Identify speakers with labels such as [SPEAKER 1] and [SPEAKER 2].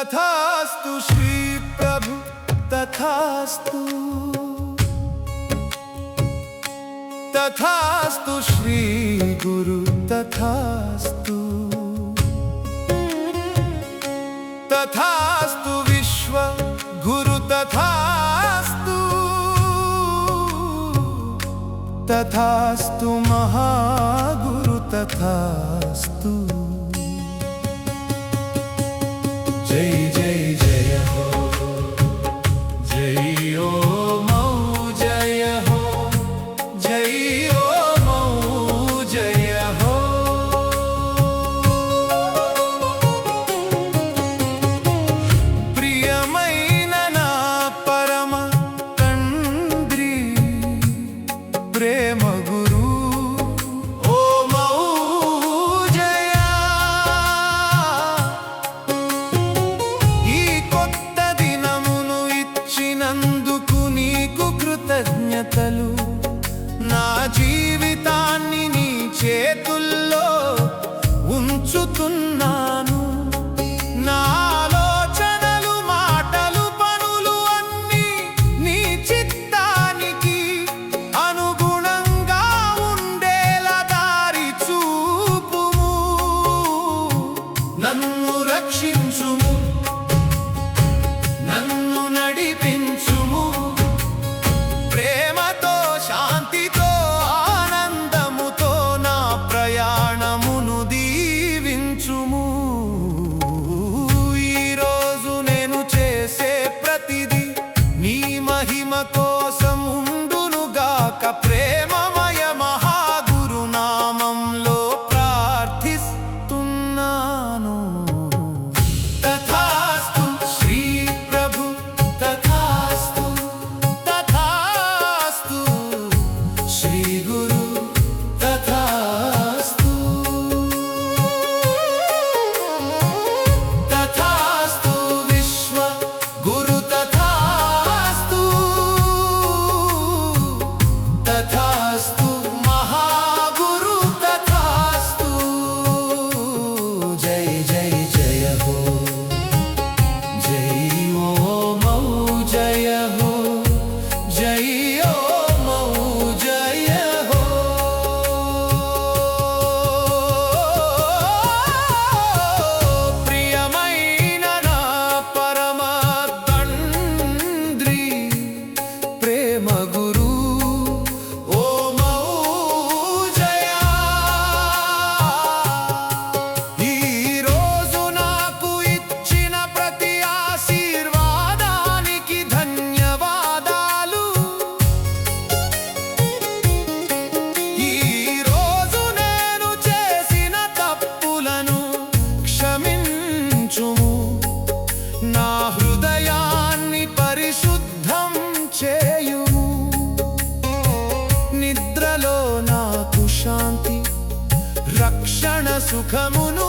[SPEAKER 1] तथास्तु श्री प्रभु तथास्तु तथास्तु श्री गुरु तथास्तु तथास्तु विश्व गुरु तथास्तु तथास्तु महागुरु तथास्तु। जय जय जय हो जय ओ मौ जय हो जय ओ मौ जय हो। प्रियమైన నా పరమ తండ్రి ప్రేమ గురు ఓ మౌ జయ। ఈ కొత్త దినమును ఇచ్చినందుకు నీకు కృతజ్ఞతలు। నా జీవితాన్ని నీ చేతుల్లో ఉంచుతున్నాను। నా ఆలోచనలు మాటలు పనులు అన్నీ నీ చిత్తానికి అనుగుణంగా ఉండేలా దారి చూపుము। నన్ను రక్షించుము నన్ను నడిపించుము। ప్రేమతో శాంతితో ఆనందముతో నా ప్రయాణమును దీవించుము। ఈరోజు నేను చేసే ప్రతిదీ నీ మహిమ కోసం ఉండునుగాక। ప్రేమమయ మహాగురు నామంలో ప్రార్థిస్తున్నాను। తథాస్తు శ్రీ ప్రభు తథాస్తు తథాస్తు శ్రీ గురు తథాస్తు తథాస్తు విశ్వ గురు తథాస్తు తథాస్తు మహాగురు తథాస్తు। జై జై జయ హో జై ఓ మౌ జయ హో జై ఓ మౌ జయ హో। ప్రియమైన నా పరమ తండ్రి ప్రేమ గురు ఓ మౌ జయ। ఈరోజు నాకు ఇచ్చిన ప్రతి ఆశీర్వాదానికి ధన్యవాదాలు। ఈరోజు నేను చేసిన తప్పులను క్షమించుము। నా హృదయాన్ని పరిశుద్ధం చేయుము। నిద్రలో నాకు శాంతి రక్షణ సుఖమును